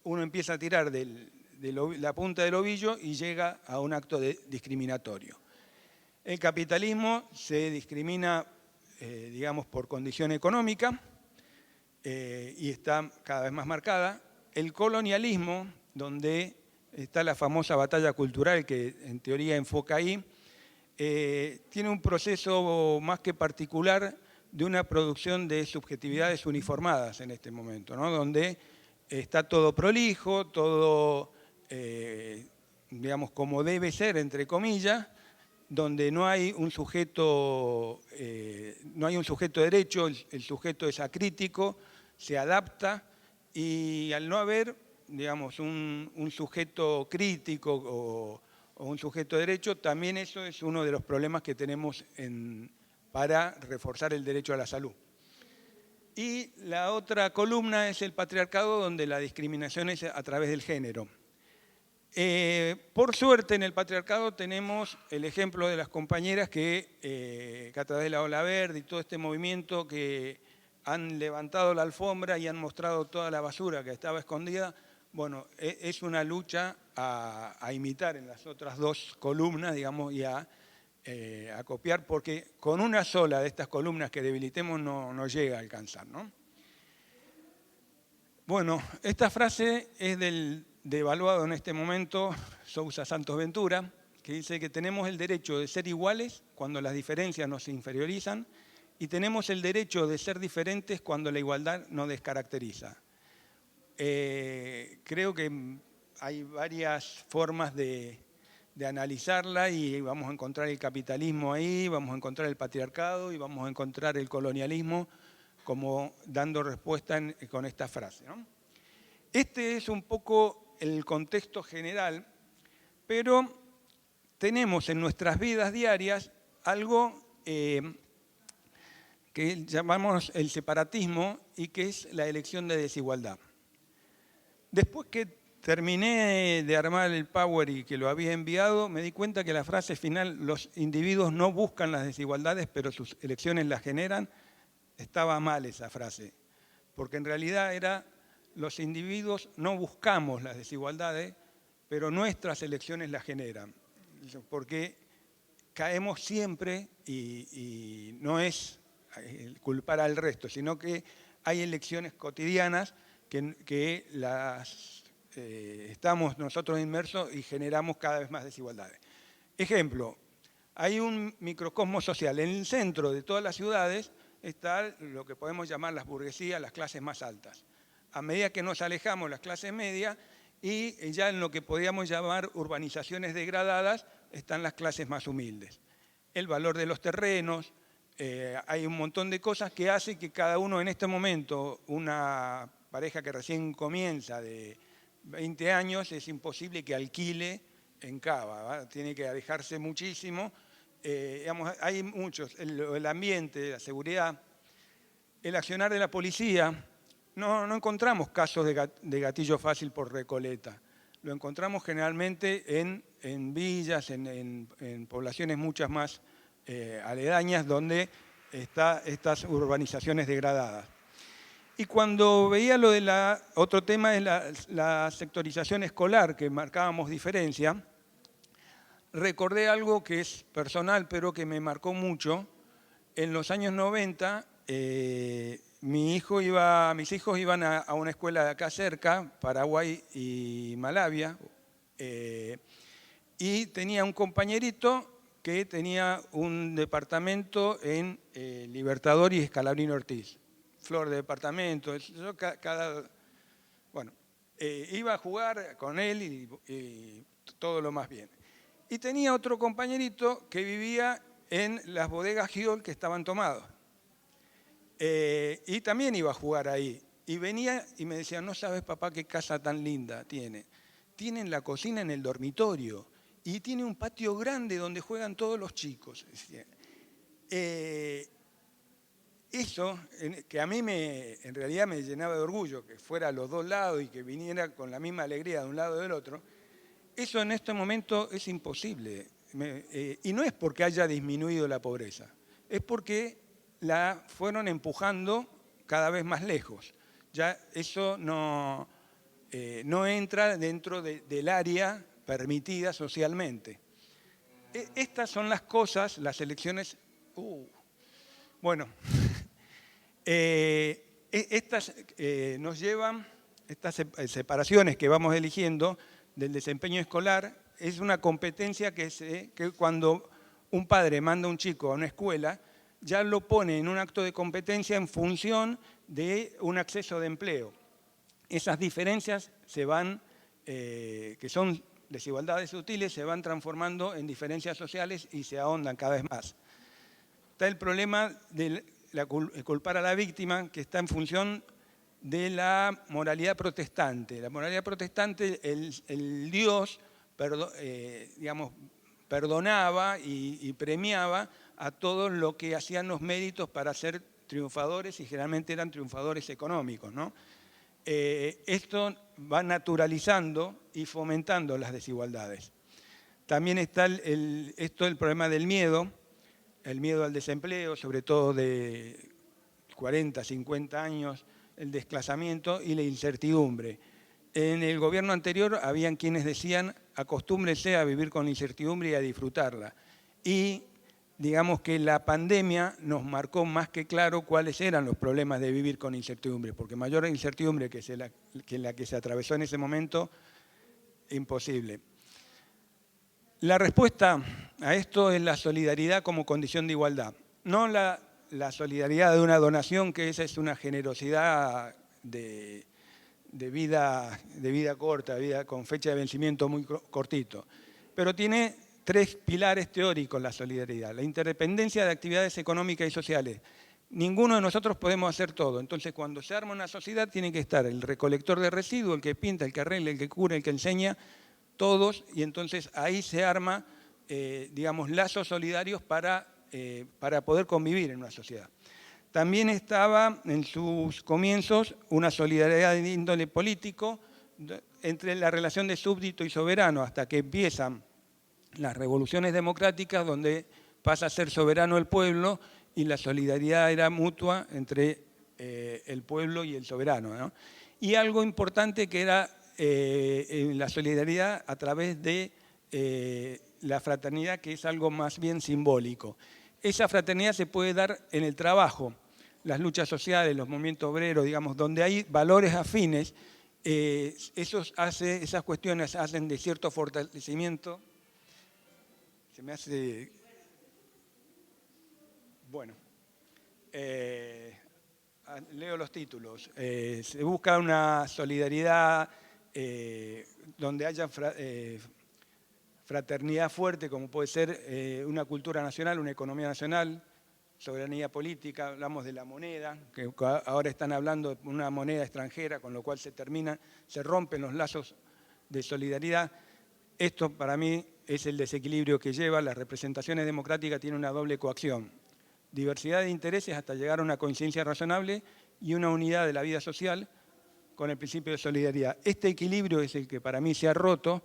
uno empieza a tirar de la punta del ovillo y llega a un acto discriminatorio. El capitalismo se discrimina, digamos, por condición económica y está cada vez más marcada. El colonialismo, donde está la famosa batalla cultural que en teoría enfoca ahí, tiene un proceso más que particular de una producción de subjetividades uniformadas en este momento, ¿no? Donde está todo prolijo, todo, digamos, como debe ser, entre comillas, donde no hay un sujeto, de derecho, el sujeto es acrítico, se adapta, y al no haber, digamos, un sujeto crítico o un sujeto de derecho, también eso es uno de los problemas que tenemos para reforzar el derecho a la salud. Y la otra columna es el patriarcado, donde la discriminación es a través del género. Por suerte, en el patriarcado tenemos el ejemplo de las compañeras que a través de la Ola Verde y todo este movimiento que han levantado la alfombra y han mostrado toda la basura que estaba escondida. Bueno, es una lucha a imitar en las otras 2 columnas, digamos, y a copiar, porque con una sola de estas columnas que debilitemos no llega a alcanzar, ¿no? Bueno, esta frase es devaluado en este momento Sousa Santos Ventura, que dice que tenemos el derecho de ser iguales cuando las diferencias nos inferiorizan y tenemos el derecho de ser diferentes cuando la igualdad nos descaracteriza. Creo que hay varias formas de analizarla y vamos a encontrar el capitalismo ahí, vamos a encontrar el patriarcado y vamos a encontrar el colonialismo como dando respuesta con esta frase, ¿no? Este es un poco el contexto general, pero tenemos en nuestras vidas diarias algo que llamamos el separatismo y que es la elección de desigualdad. Después que terminé de armar el Power y que lo había enviado, me di cuenta que la frase final, los individuos no buscan las desigualdades, pero sus elecciones las generan, estaba mal esa frase, porque en realidad era los individuos no buscamos las desigualdades, pero nuestras elecciones las generan, porque caemos siempre y no es culpar al resto, sino que hay elecciones cotidianas que estamos nosotros inmersos y generamos cada vez más desigualdades. Ejemplo, hay un microcosmos social. En el centro de todas las ciudades está lo que podemos llamar las burguesías, las clases más altas. A medida que nos alejamos las clases medias y ya en lo que podríamos llamar urbanizaciones degradadas están las clases más humildes. El valor de los terrenos, hay un montón de cosas que hace que cada uno en este momento, una pareja que recién comienza de 20 años es imposible que alquile en Cava, ¿va? Tiene que alejarse muchísimo. Digamos, hay muchos, el ambiente, la seguridad, el accionar de la policía. No encontramos casos de gatillo fácil por Recoleta. Lo encontramos generalmente en villas, en poblaciones muchas más aledañas, donde están estas urbanizaciones degradadas. Y cuando veía lo de otro tema es la sectorización escolar, que marcábamos diferencia, recordé algo que es personal, pero que me marcó mucho. En los años 90, mis hijos iban a una escuela de acá cerca, Paraguay y Malavia, y tenía un compañerito que tenía un departamento en Libertador y Escalabrín Ortiz. Flor de departamento, yo bueno, iba a jugar con él y todo lo más bien. Y tenía otro compañerito que vivía en las bodegas Giol que estaban tomados. Y también iba a jugar ahí. Y venía y me decía, no sabes papá qué casa tan linda tiene. Tienen la cocina en el dormitorio y tiene un patio grande donde juegan todos los chicos. Eso, que a mí en realidad me llenaba de orgullo, que fuera a los dos lados y que viniera con la misma alegría de un lado y del otro, eso en este momento es imposible. Y no es porque haya disminuido la pobreza, es porque la fueron empujando cada vez más lejos. Ya eso no entra dentro del área permitida socialmente. Estas son las cosas, las elecciones... Bueno, estas nos llevan, estas separaciones que vamos eligiendo del desempeño escolar, es una competencia que cuando un padre manda a un chico a una escuela, ya lo pone en un acto de competencia en función de un acceso de empleo. Esas diferencias se van, que son desigualdades sutiles, se van transformando en diferencias sociales y se ahondan cada vez más. Está el problema de culpar a la víctima, que está en función de la moralidad protestante. La moralidad protestante, el Dios, digamos, perdonaba y premiaba a todos los que hacían los méritos para ser triunfadores y generalmente eran triunfadores económicos, ¿no? Esto va naturalizando y fomentando las desigualdades. También está el problema del miedo, el miedo al desempleo, sobre todo de 40, 50 años, el desplazamiento y la incertidumbre. En el gobierno anterior habían quienes decían acostúmbrese a vivir con incertidumbre y a disfrutarla. Y digamos que la pandemia nos marcó más que claro cuáles eran los problemas de vivir con incertidumbre, porque mayor incertidumbre que la que se atravesó en ese momento, imposible. La respuesta a esto es la solidaridad como condición de igualdad. No la solidaridad de una donación, que esa es una generosidad de vida corta, con fecha de vencimiento muy cortito. Pero tiene tres pilares teóricos la solidaridad. La interdependencia de actividades económicas y sociales. Ninguno de nosotros podemos hacer todo. Entonces, cuando se arma una sociedad, tiene que estar el recolector de residuos, el que pinta, el que arregla, el que cura, el que enseña, todos, y entonces ahí se arma, digamos, lazos solidarios para poder convivir en una sociedad. También estaba en sus comienzos una solidaridad de índole político entre la relación de súbdito y soberano, hasta que empiezan las revoluciones democráticas, donde pasa a ser soberano el pueblo y la solidaridad era mutua entre el pueblo y el soberano, ¿no? Y algo importante que era la solidaridad a través de la fraternidad, que es algo más bien simbólico. Esa fraternidad se puede dar en el trabajo, las luchas sociales, los movimientos obreros, digamos, donde hay valores afines, esas cuestiones hacen de cierto fortalecimiento. Se me hace... Bueno, leo los títulos. Se busca una solidaridad donde haya fraternidad fuerte, como puede ser una cultura nacional, una economía nacional, soberanía política, hablamos de la moneda, que ahora están hablando de una moneda extranjera, con lo cual se rompen los lazos de solidaridad. Esto para mí es el desequilibrio que lleva. Las representaciones democráticas tienen una doble coacción: diversidad de intereses hasta llegar a una coincidencia razonable y una unidad de la vida social con el principio de solidaridad. Este equilibrio es el que para mí se ha roto.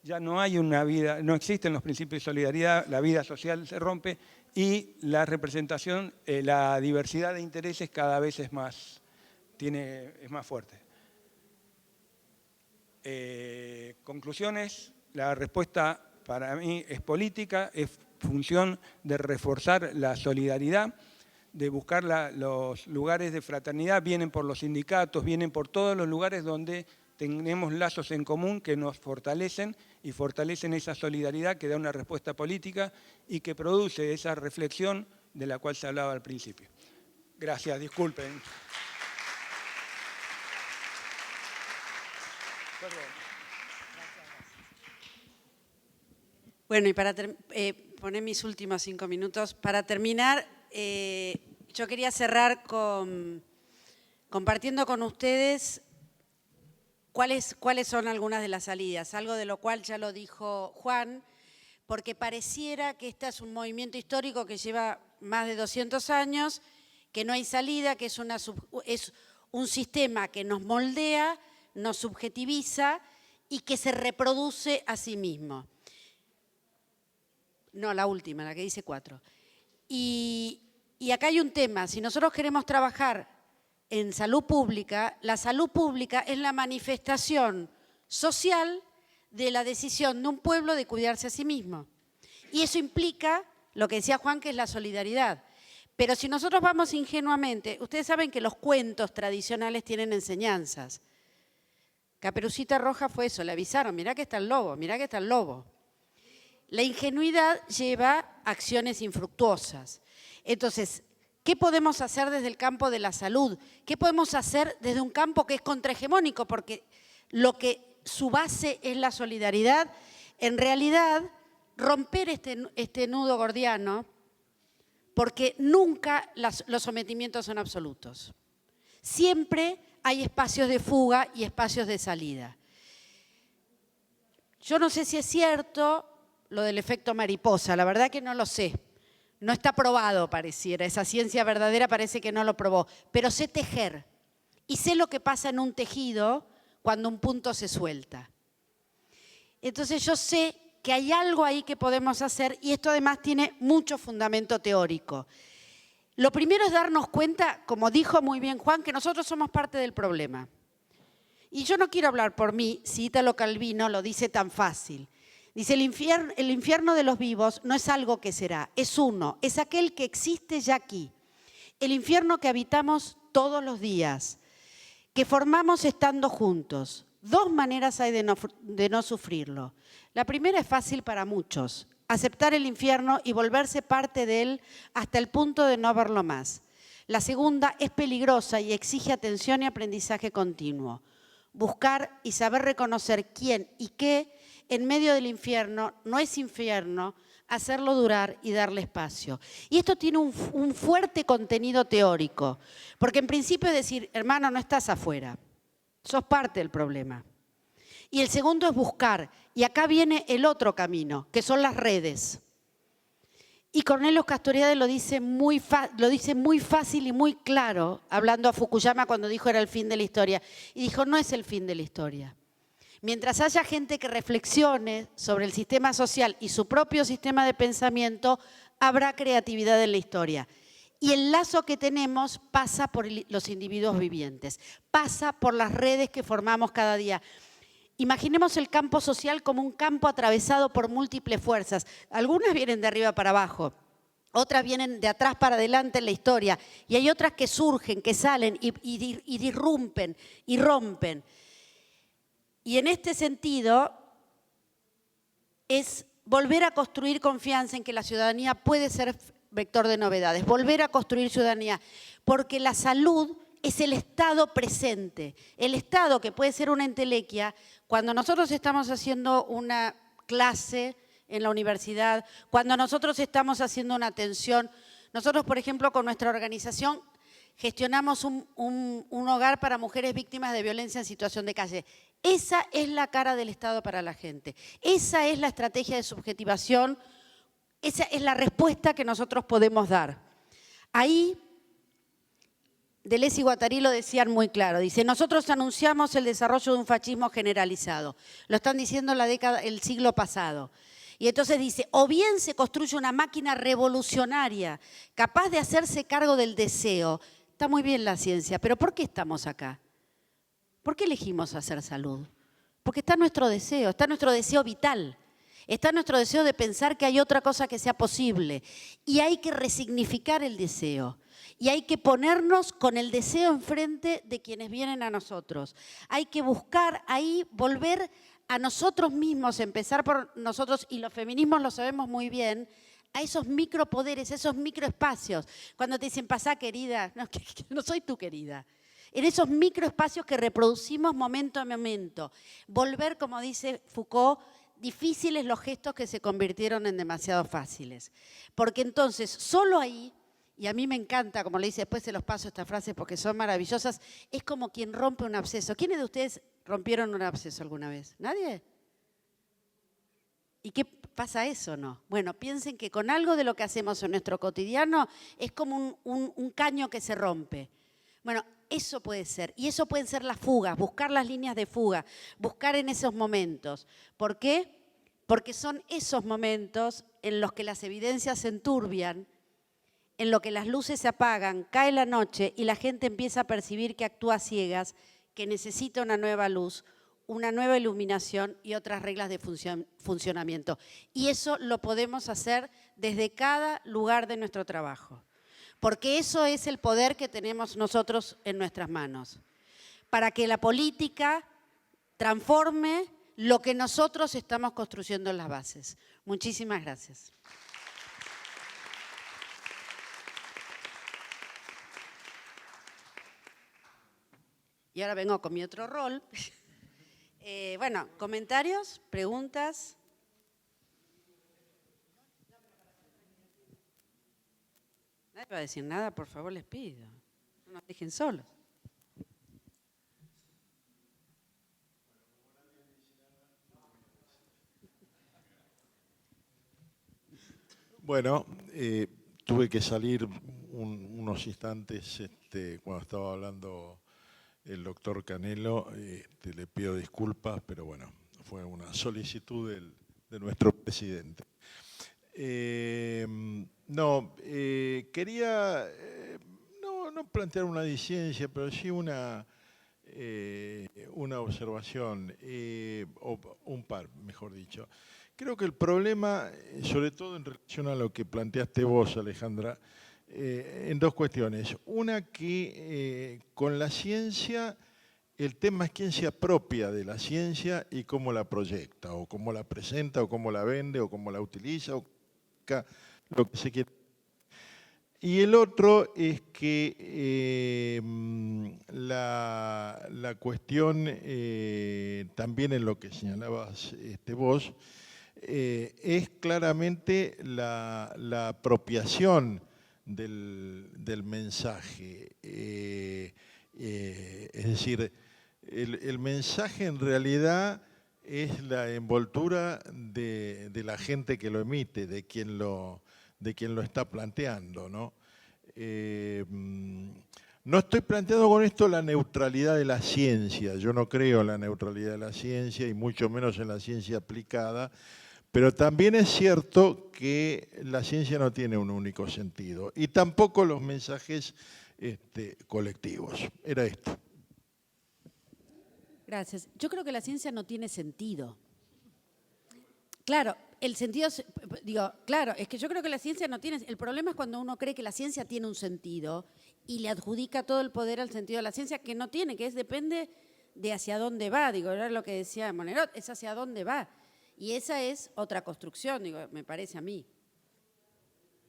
Ya no hay una vida, no existen los principios de solidaridad, la vida social se rompe y la representación, la diversidad de intereses cada vez es más fuerte. Conclusiones: la respuesta para mí es política, es función de reforzar la solidaridad, de buscar los lugares de fraternidad, vienen por los sindicatos, vienen por todos los lugares donde tenemos lazos en común que nos fortalecen y fortalecen esa solidaridad que da una respuesta política y que produce esa reflexión de la cual se hablaba al principio. Gracias, disculpen. Perdón. Bueno, y para poner mis últimos 5 minutos, para terminar, yo quería cerrar compartiendo con ustedes cuáles son algunas de las salidas, algo de lo cual ya lo dijo Juan, porque pareciera que este es un movimiento histórico que lleva más de 200 años, que no hay salida, que es un sistema que nos moldea, nos subjetiviza y que se reproduce a sí mismo. No, la última, la que dice 4. Y acá hay un tema: si nosotros queremos trabajar en salud pública, la salud pública es la manifestación social de la decisión de un pueblo de cuidarse a sí mismo. Y eso implica lo que decía Juan, que es la solidaridad. Pero si nosotros vamos ingenuamente, ustedes saben que los cuentos tradicionales tienen enseñanzas. Caperucita Roja fue eso, le avisaron: mirá que está el lobo, mirá que está el lobo. La ingenuidad lleva acciones infructuosas. Entonces, ¿qué podemos hacer desde el campo de la salud? ¿Qué podemos hacer desde un campo que es contrahegemónico? Porque lo que su base es la solidaridad. En realidad, romper este nudo gordiano, porque nunca los sometimientos son absolutos. Siempre hay espacios de fuga y espacios de salida. Yo no sé si es cierto lo del efecto mariposa, la verdad que no lo sé. No está probado, pareciera. Esa ciencia verdadera parece que no lo probó. Pero sé tejer y sé lo que pasa en un tejido cuando un punto se suelta. Entonces yo sé que hay algo ahí que podemos hacer y esto además tiene mucho fundamento teórico. Lo primero es darnos cuenta, como dijo muy bien Juan, que nosotros somos parte del problema. Y yo no quiero hablar por mí, si Italo Calvino lo dice tan fácil. Dice: el infierno de los vivos no es algo que será, es uno, es aquel que existe ya aquí. El infierno que habitamos todos los días, que formamos estando juntos. 2 maneras hay de no sufrirlo. La primera es fácil para muchos: aceptar el infierno y volverse parte de él hasta el punto de no verlo más. La segunda es peligrosa y exige atención y aprendizaje continuo. Buscar y saber reconocer quién y qué en medio del infierno no es infierno, hacerlo durar y darle espacio. Y esto tiene un fuerte contenido teórico, porque en principio es decir: hermano, no estás afuera, sos parte del problema. Y el segundo es buscar, y acá viene el otro camino, que son las redes. Y Cornelius Castoriadis lo dice muy fácil y muy claro, hablando a Fukuyama cuando dijo era el fin de la historia. Y dijo: no es el fin de la historia. Mientras haya gente que reflexione sobre el sistema social y su propio sistema de pensamiento, habrá creatividad en la historia. Y el lazo que tenemos pasa por los individuos vivientes, pasa por las redes que formamos cada día. Imaginemos el campo social como un campo atravesado por múltiples fuerzas. Algunas vienen de arriba para abajo, otras vienen de atrás para adelante en la historia, y hay otras que surgen, que salen y disrumpen y rompen. Y en este sentido es volver a construir confianza en que la ciudadanía puede ser vector de novedades, volver a construir ciudadanía, porque la salud es el estado presente, el estado que puede ser una entelequia. Cuando nosotros estamos haciendo una clase en la universidad, cuando nosotros estamos haciendo una atención, Nosotros, por ejemplo, con nuestra organización gestionamos un hogar para mujeres víctimas de violencia en situación de calle. Esa es la cara del Estado para la gente. Esa es la estrategia de subjetivación. Esa es la respuesta que nosotros podemos dar. Ahí, Deleuze y Guattari lo decían muy claro. Dice, nosotros anunciamos el desarrollo de un fascismo generalizado. Lo están diciendo el siglo pasado. Y entonces dice, o bien se construye una máquina revolucionaria capaz de hacerse cargo del deseo. Está muy bien la ciencia, pero ¿por qué estamos acá? ¿Por qué elegimos hacer salud? Porque está nuestro deseo vital. Está nuestro deseo de pensar que hay otra cosa que sea posible. Y hay que resignificar el deseo. Y hay que ponernos con el deseo enfrente de quienes vienen a nosotros. Hay que buscar ahí, volver a nosotros mismos, empezar por nosotros, y los feminismos lo sabemos muy bien, a esos micropoderes, esos microespacios. Cuando te dicen, pasá querida, no, que no soy tu querida. En esos microespacios que reproducimos momento a momento. Volver, como dice Foucault, difíciles los gestos que se convirtieron en demasiado fáciles. Porque entonces, solo ahí, y a mí me encanta, como le dice, después se los paso estas frases porque son maravillosas, es como quien rompe un absceso. ¿Quiénes de ustedes rompieron un absceso alguna vez? ¿Nadie? ¿Y qué pasa eso, no? Bueno, piensen que con algo de lo que hacemos en nuestro cotidiano es como un caño que se rompe. Bueno, eso puede ser, y eso pueden ser las fugas, buscar las líneas de fuga, buscar en esos momentos. ¿Por qué? Porque son esos momentos en los que las evidencias se enturbian, en los que las luces se apagan, cae la noche y la gente empieza a percibir que actúa a ciegas, que necesita una nueva luz, una nueva iluminación y otras reglas de funcionamiento. Y eso lo podemos hacer desde cada lugar de nuestro trabajo. Porque eso es el poder que tenemos nosotros en nuestras manos. Para que la política transforme lo que nosotros estamos construyendo en las bases. Muchísimas gracias. Y ahora vengo con mi otro rol. Bueno, comentarios, preguntas. Nadie va a decir nada, por favor, les pido. No nos dejen solos. Bueno, tuve que salir unos instantes cuando estaba hablando el doctor Canelo. Le pido disculpas, pero bueno, fue una solicitud de nuestro presidente. Quería no plantear una disidencia, pero sí una observación, o un par, mejor dicho. Creo que el problema, sobre todo en relación a lo que planteaste vos, Alejandra, en dos cuestiones. Una, que con la ciencia, el tema es quién se apropia de la ciencia y cómo la proyecta, o cómo la presenta, o cómo la vende, o cómo la utiliza, o lo que se quiera. Y el otro es que la cuestión, también en lo que señalabas vos, es claramente la apropiación del mensaje. Es decir, el mensaje en realidad es la envoltura de la gente que lo emite, de quien lo está planteando, ¿no? No estoy planteando con esto la neutralidad de la ciencia. Yo no creo en la neutralidad de la ciencia y mucho menos en la ciencia aplicada, pero también es cierto que la ciencia no tiene un único sentido y tampoco los mensajes colectivos. Era esto. Gracias. Yo creo que la ciencia no tiene sentido. Claro, el sentido, claro, es que yo creo que la ciencia no tiene, el problema es cuando uno cree que la ciencia tiene un sentido y le adjudica todo el poder al sentido de la ciencia que no tiene, depende de hacia dónde va, era lo que decía Monerot, es hacia dónde va. Y esa es otra construcción, me parece a mí.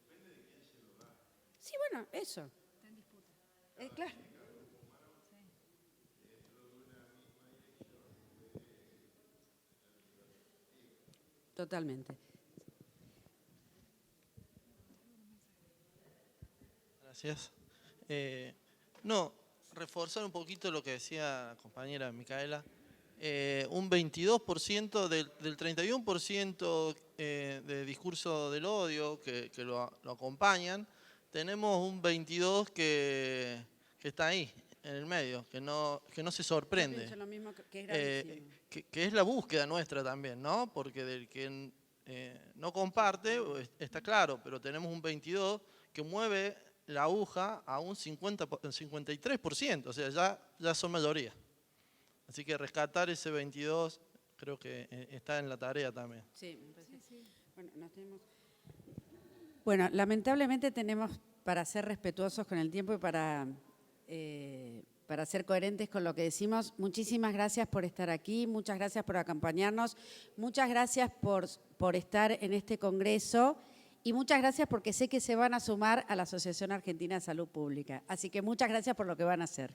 Depende de quién se lo da. Sí, bueno, eso. Está en disputa. Claro. Totalmente. Gracias. No, reforzar un poquito lo que decía la compañera Micaela. Un 22% del 31% de discurso del odio que lo acompañan, tenemos un 22% que está ahí, en el medio, que no se sorprende. Yo pienso lo mismo, que es gravísimo. Que es la búsqueda nuestra también, ¿no? Porque del que no comparte, está claro, pero tenemos un 22% que mueve la aguja a un 53%, o sea, ya son mayoría. Así que rescatar ese 22 creo que está en la tarea también. Sí, me parece. Bueno, lamentablemente tenemos, para ser respetuosos con el tiempo y para ser coherentes con lo que decimos, muchísimas gracias por estar aquí, muchas gracias por acompañarnos, muchas gracias por estar en este congreso y muchas gracias porque sé que se van a sumar a la Asociación Argentina de Salud Pública. Así que muchas gracias por lo que van a hacer.